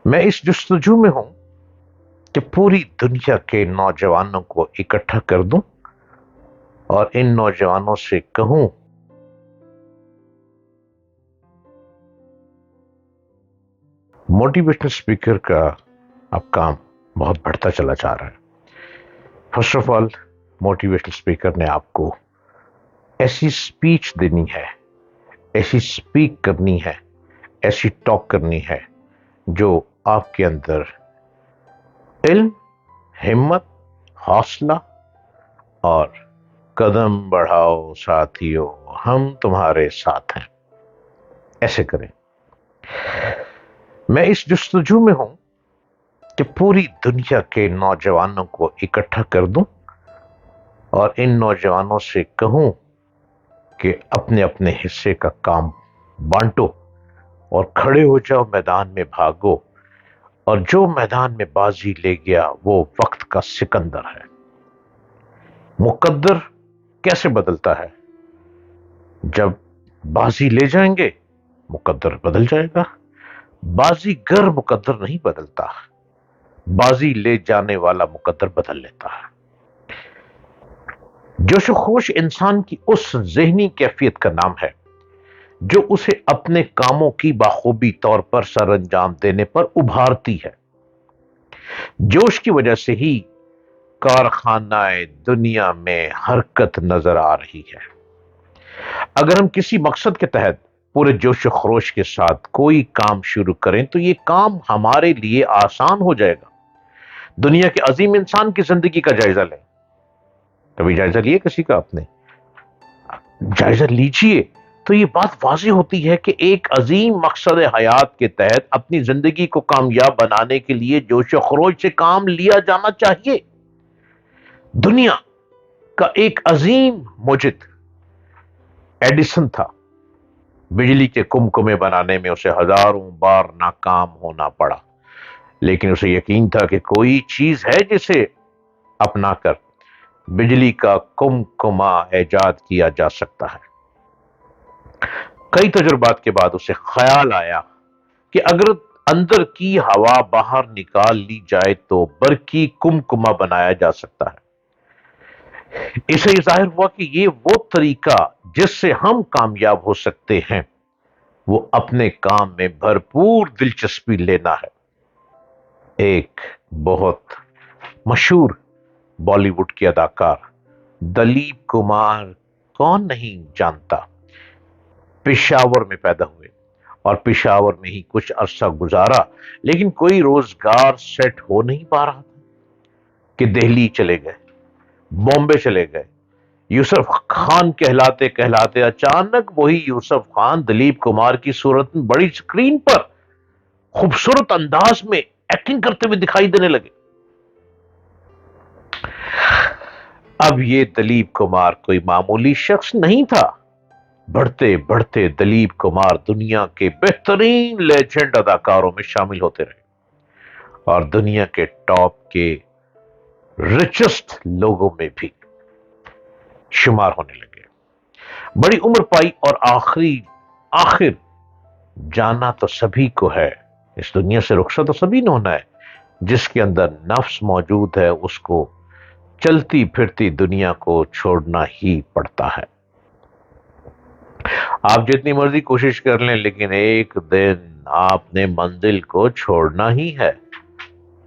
मैं इस जस्तजू में हूं कि पूरी दुनिया के नौजवानों को इकट्ठा कर दूं और इन नौजवानों से कहूं, मोटिवेशनल स्पीकर का अब काम बहुत बढ़ता चला जा रहा है। First of all, motivational speaker ने आपको ऐसी स्पीच देनी है, ऐसी स्पीक करनी है, ऐसी टॉक करनी है जो आपके अंदर इल्म, हिम्मत, हौसला और कदम बढ़ाओ साथियों, हम तुम्हारे साथ हैं, ऐसे करें। मैं इस जस्तजू में हूं कि पूरी दुनिया के नौजवानों को इकट्ठा कर दूं और इन नौजवानों से कहूं कि अपने अपने हिस्से का काम बांटो और खड़े हो जाओ, मैदान में भागो, और जो मैदान में बाजी ले गया वो वक्त का सिकंदर है। मुकद्दर कैसे बदलता है? जब बाजी ले जाएंगे मुकद्दर बदल जाएगा। बाजीगर मुकद्दर नहीं बदलता, बाजी ले जाने वाला मुकद्दर बदल लेता है। जोशो खोश इंसान की उस ज़हनी कैफियत का नाम है जो उसे अपने कामों की बाखूबी तौर पर सरअंजाम देने पर उभारती है। जोश की वजह से ही कारखानाए दुनिया में हरकत नजर आ रही है। अगर हम किसी मकसद के तहत पूरे जोश खरोश के साथ कोई काम शुरू करें तो ये काम हमारे लिए आसान हो जाएगा। दुनिया के अजीम इंसान की जिंदगी का जायजा लें। कभी जायजा लिया किसी का? आपने जायजा लीजिए तो ये बात वाज़ेह होती है कि एक अजीम मकसद हयात के तहत अपनी जिंदगी को कामयाब बनाने के लिए जोश खरोश से काम लिया जाना चाहिए। दुनिया का एक अजीम मुजिद एडिसन था। बिजली के कुमकुमे बनाने में उसे हजारों बार नाकाम होना पड़ा, लेकिन उसे यकीन था कि कोई चीज है जिसे अपनाकर बिजली का कुमकुमा ऐजाद किया जा सकता है। कई तजुर्बात के बाद उसे ख्याल आया कि अगर अंदर की हवा बाहर निकाल ली जाए तो बरकी कुमकुमा बनाया जा सकता है। इसे जाहिर हुआ कि ये वो तरीका जिससे हम कामयाब हो सकते हैं वो अपने काम में भरपूर दिलचस्पी लेना है। एक बहुत मशहूर बॉलीवुड के अदाकार दलीप कुमार, कौन नहीं जानता, पेशावर में पैदा हुए और पेशावर में ही कुछ अरसा गुजारा, लेकिन कोई रोजगार सेट हो नहीं पा रहा था कि दिल्ली चले गए, बॉम्बे चले गए। यूसुफ खान कहलाते कहलाते अचानक वही यूसुफ खान दलीप कुमार की सूरत में बड़ी स्क्रीन पर खूबसूरत अंदाज में एक्टिंग करते हुए दिखाई देने लगे। अब ये दलीप कुमार कोई मामूली शख्स नहीं था। बढ़ते बढ़ते दलीप कुमार दुनिया के बेहतरीन लेजेंड अदाकारों में शामिल होते रहे और दुनिया के टॉप के रिचेस्ट लोगों में भी शुमार होने लगे। बड़ी उम्र पाई और आखिर जाना तो सभी को है, इस दुनिया से रुखसत तो सभी ने होना है। जिसके अंदर नफ्स मौजूद है उसको चलती फिरती दुनिया को छोड़ना ही पड़ता है। आप जितनी मर्जी कोशिश कर लें, लेकिन एक दिन आपने मंजिल को छोड़ना ही है।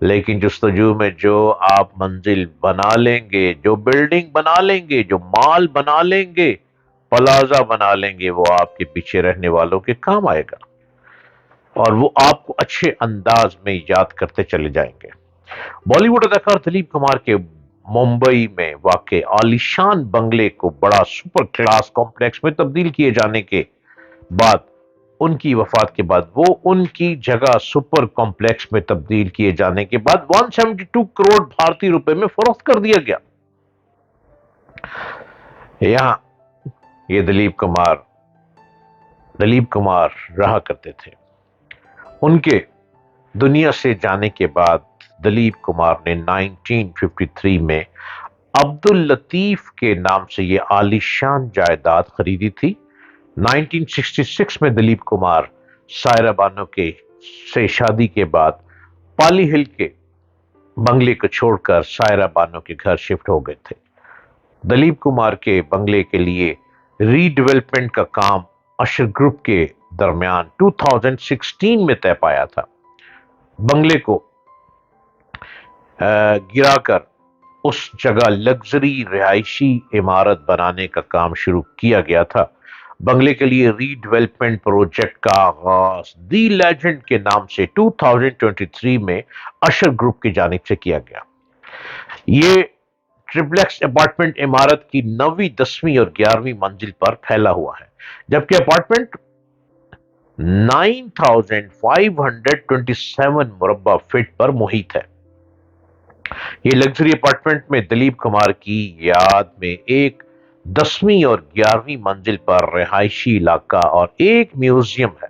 लेकिन जस्तजू में जो आप मंजिल बना लेंगे, जो बिल्डिंग बना लेंगे, जो माल बना लेंगे, प्लाजा बना लेंगे, वो आपके पीछे रहने वालों के काम आएगा और वो आपको अच्छे अंदाज में याद करते चले जाएंगे। बॉलीवुड अदाकार दिलीप कुमार के मुंबई में वाक़ आलीशान बंगले को बड़ा सुपर क्लास कॉम्प्लेक्स में तब्दील किए जाने के बाद, उनकी वफात के बाद, वो उनकी जगह सुपर कॉम्प्लेक्स में तब्दील किए जाने के बाद 172 करोड़ भारतीय रुपए में फरोख्त कर दिया गया। यहां ये दलीप कुमार रहा करते थे। उनके दुनिया से जाने के बाद दलीप कुमार ने 1953 में अब्दुल लतीफ के नाम से ये आलीशान जायदाद खरीदी थी। 1966 में दलीप कुमार सायरा बानो के से शादी के बाद पाली हिल के बंगले को छोड़कर सायरा बानो के घर शिफ्ट हो गए थे। दलीप कुमार के बंगले के लिए रीडेवलपमेंट का काम अशर ग्रुप के दरमियान 2016 में तय पाया था। बंगले को गिराकर उस जगह लग्जरी रिहायशी इमारत बनाने का काम शुरू किया गया था। बंगले के लिए रीडेवलपमेंट प्रोजेक्ट का आगाज दी लेजेंड के नाम से 2023 में अशर ग्रुप की जानिब से किया गया। ये ट्रिप्लेक्स अपार्टमेंट इमारत की 9वीं, 10वीं और 11वीं मंजिल पर फैला हुआ है, जबकि अपार्टमेंट 9527 मुरब्बा फीट पर मुहित है। ये लग्जरी अपार्टमेंट में दलीप कुमार की याद में एक 10वीं और 11वीं मंजिल पर रिहायशी इलाका और एक म्यूजियम है।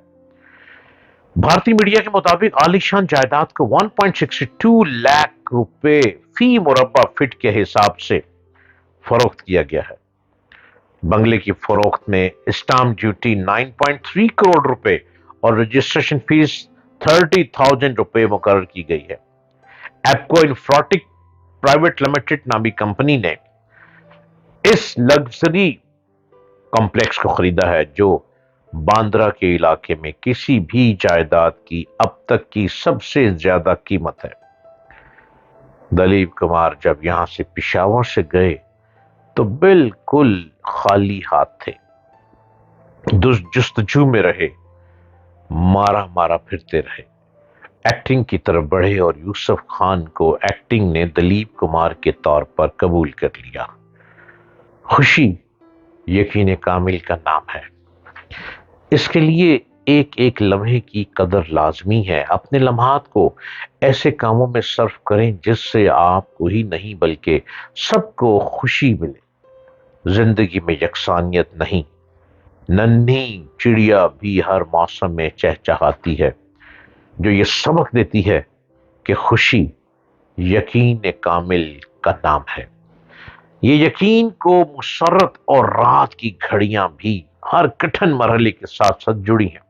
भारतीय मीडिया के मुताबिक आलीशान जायदाद को 1.62 लाख रुपए फी मुरब्बा फीट के हिसाब से फरोख्त किया गया है। बंगले की फरोख्त में स्टाम्प ड्यूटी 9.3 करोड़ रुपए और रजिस्ट्रेशन फीस 30,000 रुपए मुकर्रर की गई है। एप्को इंफ्राटेक प्राइवेट लिमिटेड नामी कंपनी ने इस लग्जरी कॉम्प्लेक्स को खरीदा है, जो बांद्रा के इलाके में किसी भी जायदाद की अब तक की सबसे ज्यादा कीमत है। दलीप कुमार जब यहां से पेशावर से गए तो बिल्कुल खाली हाथ थे। जुस्तजू में रहे, मारा मारा फिरते रहे, एक्टिंग की तरफ बढ़े और यूसुफ खान को एक्टिंग ने दलीप कुमार के तौर पर कबूल कर लिया। खुशी यकीन कामिल का नाम है। इसके लिए एक एक लम्हे की कदर लाजमी है। अपने लम्हात को ऐसे कामों में सर्फ करें जिससे आपको ही नहीं बल्कि सबको खुशी मिले। जिंदगी में यकसानियत नहीं, नन्ही चिड़िया भी हर मौसम में चहचहाती है, जो ये सबक देती है कि खुशी यकीन कामिल का नाम है। ये यकीन को मुसर्रत और रात की घड़ियां भी हर कठिन मरहले के साथ साथ जुड़ी हैं।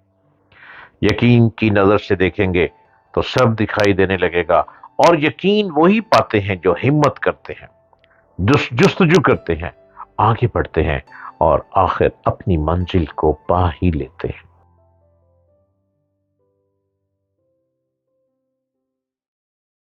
यकीन की नजर से देखेंगे तो सब दिखाई देने लगेगा, और यकीन वही पाते हैं जो हिम्मत करते हैं, जुस्तजू करते हैं, आगे बढ़ते हैं और आखिर अपनी मंजिल को पा ही लेते हैं।